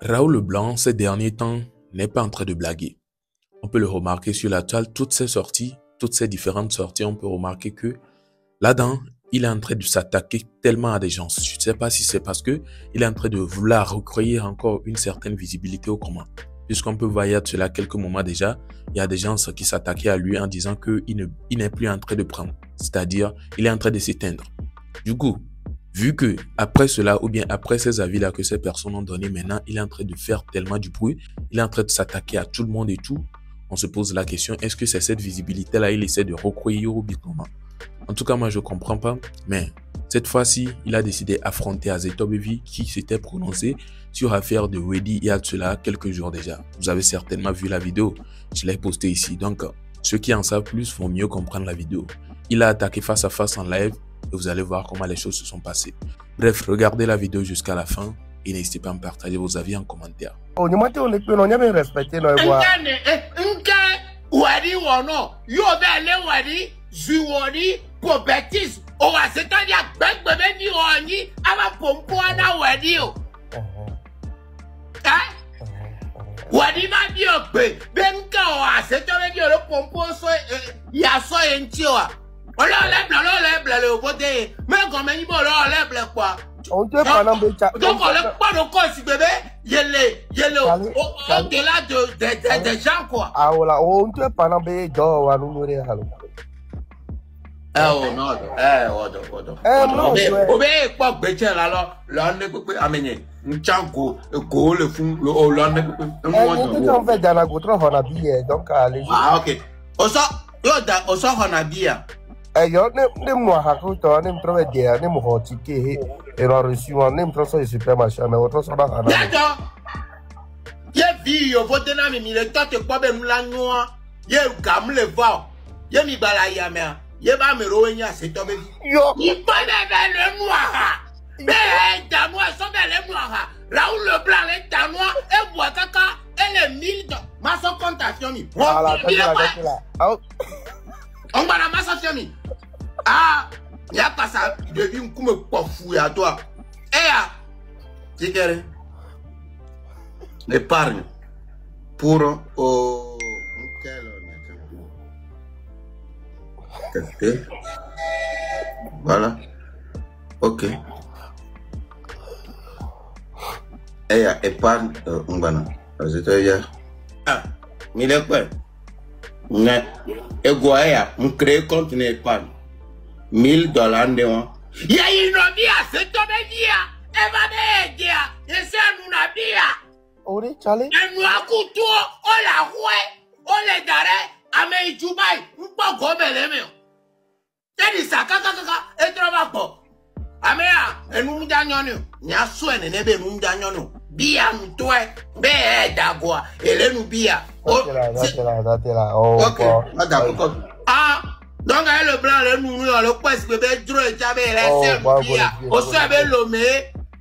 Raoul Leblanc, ces derniers temps, n'est pas en train de blaguer. On peut le remarquer sur la toile, toutes ces sorties, toutes ces différentes sorties, on peut remarquer que là-dedans, il est en train de s'attaquer tellement à des gens. Je ne sais pas si c'est parce que il est en train de vouloir recréer encore une certaine visibilité au commun. Puisqu'on peut voir il y a de cela quelques moments déjà, il y a des gens qui s'attaquaient à lui en disant qu'il n'est plus en train de prendre. C'est-à-dire, il est en train de s'éteindre. Du coup, vu que après cela, ou bien après ces avis-là que ces personnes ont donné, maintenant, il est en train de faire tellement du bruit, il est en train de s'attaquer à tout le monde et tout, on se pose la question, est-ce que c'est cette visibilité-là, il essaie de recréer ou bien comment? En tout cas, moi, je comprends pas, mais cette fois-ci, il a décidé d'affronter Azeto Baby qui s'était prononcé sur l'affaire de Weddy il y a de cela quelques jours déjà. Vous avez certainement vu la vidéo, je l'ai postée ici. Donc, ceux qui en savent plus vont mieux comprendre la vidéo. Il a attaqué face à face en live et vous allez voir comment les choses se sont passées. Bref, regardez la vidéo jusqu'à la fin et n'hésitez pas à me partager vos avis en commentaire. Pobetis o wa setan ya gbegbe be ni oni ama pompo ana wedi o wedi ma bi o pe be nka o wa setan be ni o pompo so ya so enti o le ble le obote me go me ni bo le ble kwa on te pendant be cha donc on le pas de quoi si bébé yele au delà de gens quoi ah voilà on te pendant be do wa nu re halo. Oh no, obey pop better la ne peut amener Nchango, go le fond, le Hollande. On fait dans la goutte on a billet donc allez. Ah ok. Oso on a billet. Yo ne moi hakuto ne mtrove dia ne mo hotike e ro reçu ne mtroso supermarché mais autre so ba ana. Ye vi yo vote na mi le tote kwa be mla noa. Ye gam le va. Ye mi bala ya me. Ye ba me roenya se to be yo ni pa le noir be ta moi so be le noir Raoul Leblanc le ta noir e bois kaka et les 1000 ma so contaction mi voilà on va la masse mi ah ya pas ça devine comme pas fou à toi et ah tu quieres l'épargne pour voilà. Ok. Et épargne ngana. C'est-à-dire mille quoi? Ne ego ya créer compte épargne. $1000 de moi. Ya inovia, c'est toi dia. Eva be dia. Ese nuna bia. Ori chale. Et nous akuto o la roi. O le dare ame Dubai. Mpo go beleme. Tedi sa kaka e trova po. Amea enu mudanyonu. Nya so ene nebe enu mudanyonu. Bia mtoe be dagwa elenu bia. Datela. Oh. OK. D'accord. Ah, donc le blanc le nous le quest bébé dro e jabe rese bia. O so be lome.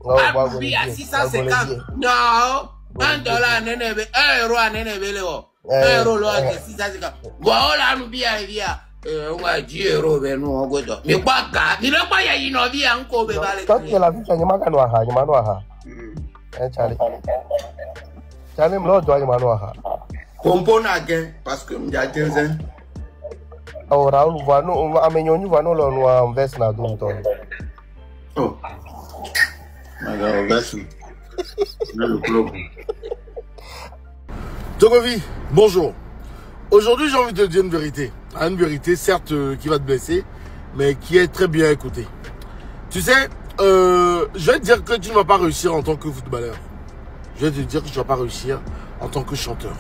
Ah, bia 650. Non. $1 nenebe, euro nenebe le o. Euro lo ake 650. Voilà nous bia bia. On va dire nous on godo mais pas ga il pas ya inovi anko be bale toi la vie ni magano ha chale mlo do mano ha compona gen parce que m'ja tenzen oh Raoul vano amenyonyu vano lo no invest na dum to oh maga invest le club Togovi, bonjour. Aujourd'hui, j'ai envie de te dire une vérité. Une vérité, certes, qui va te blesser, mais qui est très bien écoutée. Tu sais, je vais te dire que tu ne vas pas réussir en tant que footballeur. Je vais te dire que tu ne vas pas réussir en tant que chanteur.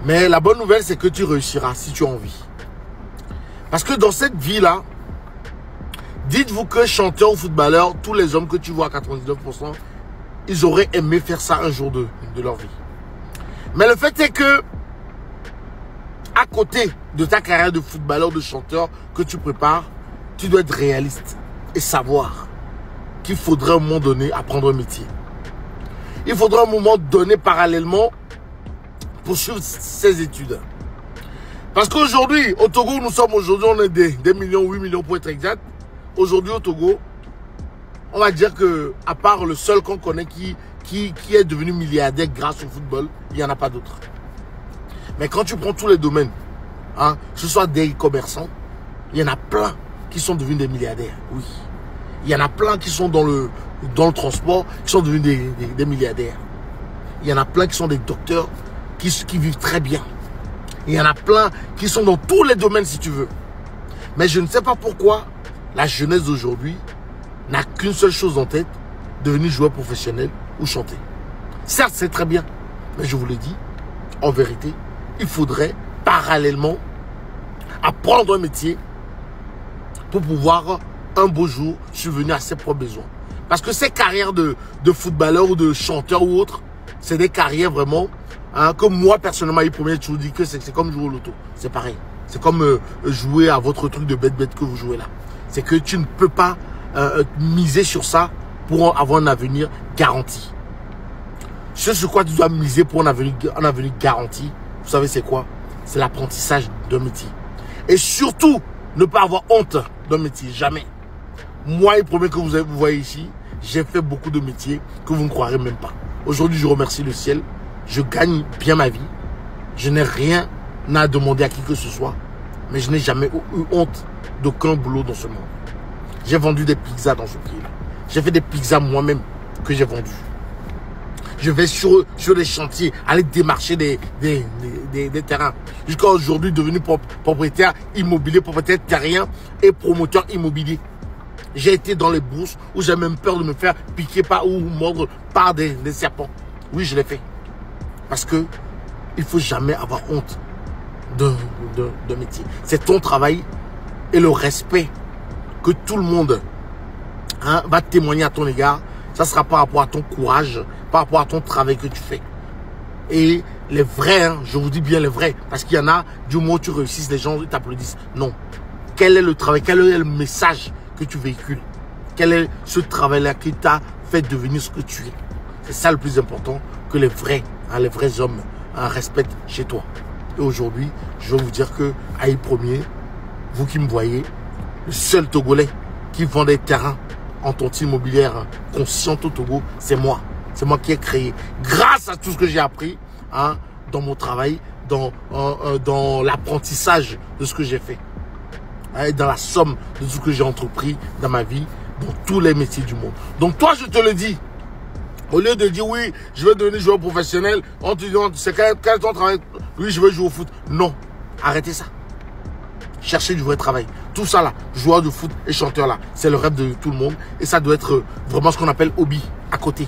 Mais la bonne nouvelle, c'est que tu réussiras si tu as envie. Parce que dans cette vie-là, dites-vous que chanteur ou footballeur, tous les hommes que tu vois à 99%, ils auraient aimé faire ça un jour de leur vie. Mais le fait est que à côté de ta carrière de footballeur, de chanteur que tu prépares, tu dois être réaliste et savoir qu'il faudrait à un moment donné apprendre un métier. Il faudra à un moment donné parallèlement poursuivre ses études. Parce qu'aujourd'hui, au Togo, on est des millions, 8 millions pour être exact. Aujourd'hui au Togo, on va dire que à part le seul qu'on connaît qui qui est devenu milliardaire grâce au football, il n'y en a pas d'autres. Mais quand tu prends tous les domaines, hein, que ce soit des commerçants, il y en a plein qui sont devenus des milliardaires, oui. Il y en a plein qui sont dans le transport, qui sont devenus des milliardaires. Il y en a plein qui sont des docteurs, qui vivent très bien. Il y en a plein qui sont dans tous les domaines, si tu veux. Mais je ne sais pas pourquoi la jeunesse d'aujourd'hui n'a qu'une seule chose en tête, devenir joueur professionnel ou chanter. Certes, c'est très bien, mais je vous le dis, en vérité, il faudrait parallèlement apprendre un métier pour pouvoir un beau jour subvenir à ses propres besoins. Parce que ces carrières de footballeur ou de chanteur ou autre, c'est des carrières vraiment, hein, comme moi personnellement, il promet toujours dit que c'est comme jouer au loto. C'est pareil. C'est comme jouer à votre truc de bête que vous jouez là. C'est que tu ne peux pas miser sur ça pour avoir un avenir garanti. Ce sur quoi tu dois miser pour un avenir garanti, vous savez c'est quoi? C'est l'apprentissage d'un métier. Et surtout, ne pas avoir honte d'un métier, jamais. Moi, il promet que vous voyez ici, j'ai fait beaucoup de métiers que vous ne croirez même pas. Aujourd'hui, je remercie le ciel. Je gagne bien ma vie. Je n'ai rien à demander à qui que ce soit. Mais je n'ai jamais eu honte d'aucun boulot dans ce monde. J'ai vendu des pizzas dans ce pays-là. J'ai fait des pizzas moi-même que j'ai vendues. Je vais sur les chantiers, aller démarcher des terrains. Jusqu'à aujourd'hui, devenu propriétaire immobilier, propriétaire terrien et promoteur immobilier. J'ai été dans les bourses où j'ai même peur de me faire piquer ou mordre par des serpents. Oui, je l'ai fait. Parce que il faut jamais avoir honte de métier. C'est ton travail et le respect que tout le monde va témoigner à ton égard. Ça sera par rapport à ton courage, par rapport à ton travail que tu fais. Et les vrais, je vous dis bien les vrais, parce qu'il y en a, du moment où tu réussis, les gens t'applaudissent. Non. Quel est le travail, quel est le message que tu véhicules? Quel est ce travail-là qui t'a fait devenir ce que tu es? C'est ça le plus important, que les vrais hommes respectent chez toi. Et aujourd'hui, je vais vous dire que Aïe Premier, vous qui me voyez, le seul Togolais qui vend des terrains en tontine immobilière consciente au Togo, c'est moi. C'est moi qui ai créé, grâce à tout ce que j'ai appris dans mon travail, dans l'apprentissage de ce que j'ai fait. Et dans la somme de tout ce que j'ai entrepris dans ma vie, dans tous les métiers du monde. Donc toi, je te le dis, au lieu de dire oui, je vais devenir joueur professionnel, on te dit, c'est quel ton travail? Oui, je veux jouer au foot. Non, arrêtez ça. Cherchez du vrai travail. Tout ça là, joueur de foot et chanteur là, c'est le rêve de tout le monde. Et ça doit être vraiment ce qu'on appelle hobby, à côté.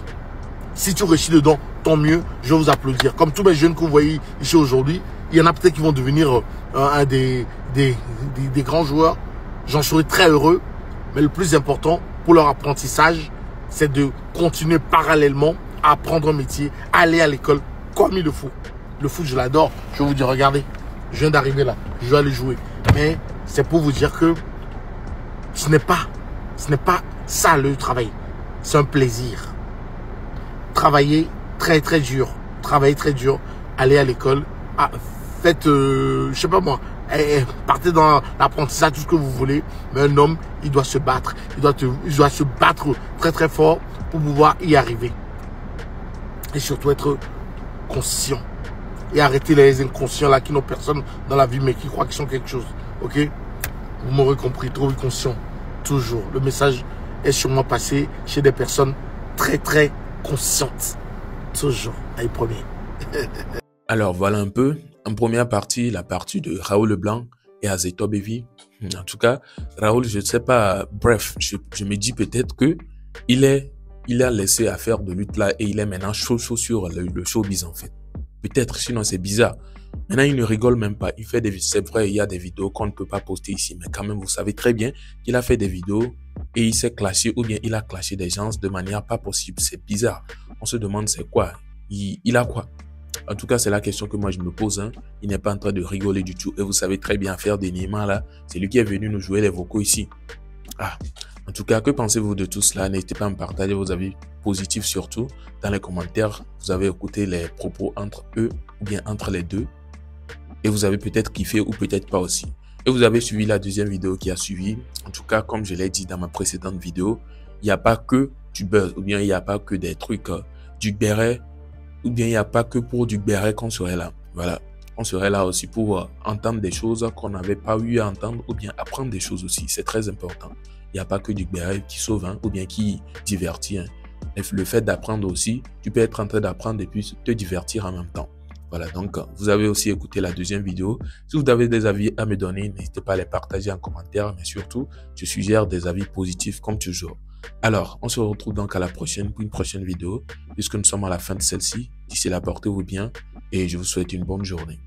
Si tu réussis dedans, tant mieux, je vais vous applaudir. Comme tous mes jeunes que vous voyez ici aujourd'hui, il y en a peut-être qui vont devenir des grands joueurs. J'en serai très heureux. Mais le plus important pour leur apprentissage, c'est de continuer parallèlement à apprendre un métier, à aller à l'école comme il le faut. Le foot, je l'adore. Je vais vous dire, regardez, je viens d'arriver là, je vais aller jouer. Mais c'est pour vous dire que ce n'est pas ça le travail. C'est un plaisir. Travailler très très dur. Travailler très dur. Aller à l'école. Faites, je sais pas moi, partez dans l'apprentissage, tout ce que vous voulez. Mais un homme, il doit se battre. Il doit se battre très très fort pour pouvoir y arriver. Et surtout être conscient. Et arrêter les inconscients là qui n'ont personne dans la vie mais qui croient qu'ils sont quelque chose. Ok? Vous m'aurez compris, trop conscient. Toujours. Le message est sûrement passé chez des personnes très très conscientes. Toujours. Aïe Premier. Alors voilà un peu, en première partie, la partie de Raoul Leblanc et Azeto Bevi. En tout cas, Raoul, je ne sais pas, bref, je me dis peut-être que il a laissé à faire de lutte là et il est maintenant chaud sur le showbiz en fait. Peut-être, sinon c'est bizarre. Maintenant, il ne rigole même pas. Il fait c'est vrai, il y a des vidéos qu'on ne peut pas poster ici, mais quand même, vous savez très bien qu'il a fait des vidéos et il s'est clashé ou bien il a clashé des gens de manière pas possible. C'est bizarre. On se demande c'est quoi? Il a quoi? En tout cas, c'est la question que moi je me pose. Il n'est pas en train de rigoler du tout. Et vous savez très bien faire des niements là. C'est lui qui est venu nous jouer les vocaux ici. En tout cas, que pensez-vous de tout cela? N'hésitez pas à me partager vos avis positifs surtout dans les commentaires. Vous avez écouté les propos entre eux ou bien entre les deux. Et vous avez peut-être kiffé ou peut-être pas aussi. Et vous avez suivi la deuxième vidéo qui a suivi. En tout cas, comme je l'ai dit dans ma précédente vidéo, il n'y a pas que du buzz ou bien il n'y a pas que des trucs Duc Béret, ou bien il n'y a pas que pour Duc Béret qu'on serait là. Voilà. On serait là aussi pour entendre des choses qu'on n'avait pas eu à entendre ou bien apprendre des choses aussi. C'est très important. Il n'y a pas que Duc Béret qui sauve ou bien qui divertit. Le fait d'apprendre aussi, tu peux être en train d'apprendre et puis te divertir en même temps. Voilà, donc vous avez aussi écouté la deuxième vidéo. Si vous avez des avis à me donner, n'hésitez pas à les partager en commentaire. Mais surtout, je suggère des avis positifs comme toujours. Alors, on se retrouve donc à la prochaine pour une prochaine vidéo, puisque nous sommes à la fin de celle-ci. D'ici là, portez-vous bien et je vous souhaite une bonne journée.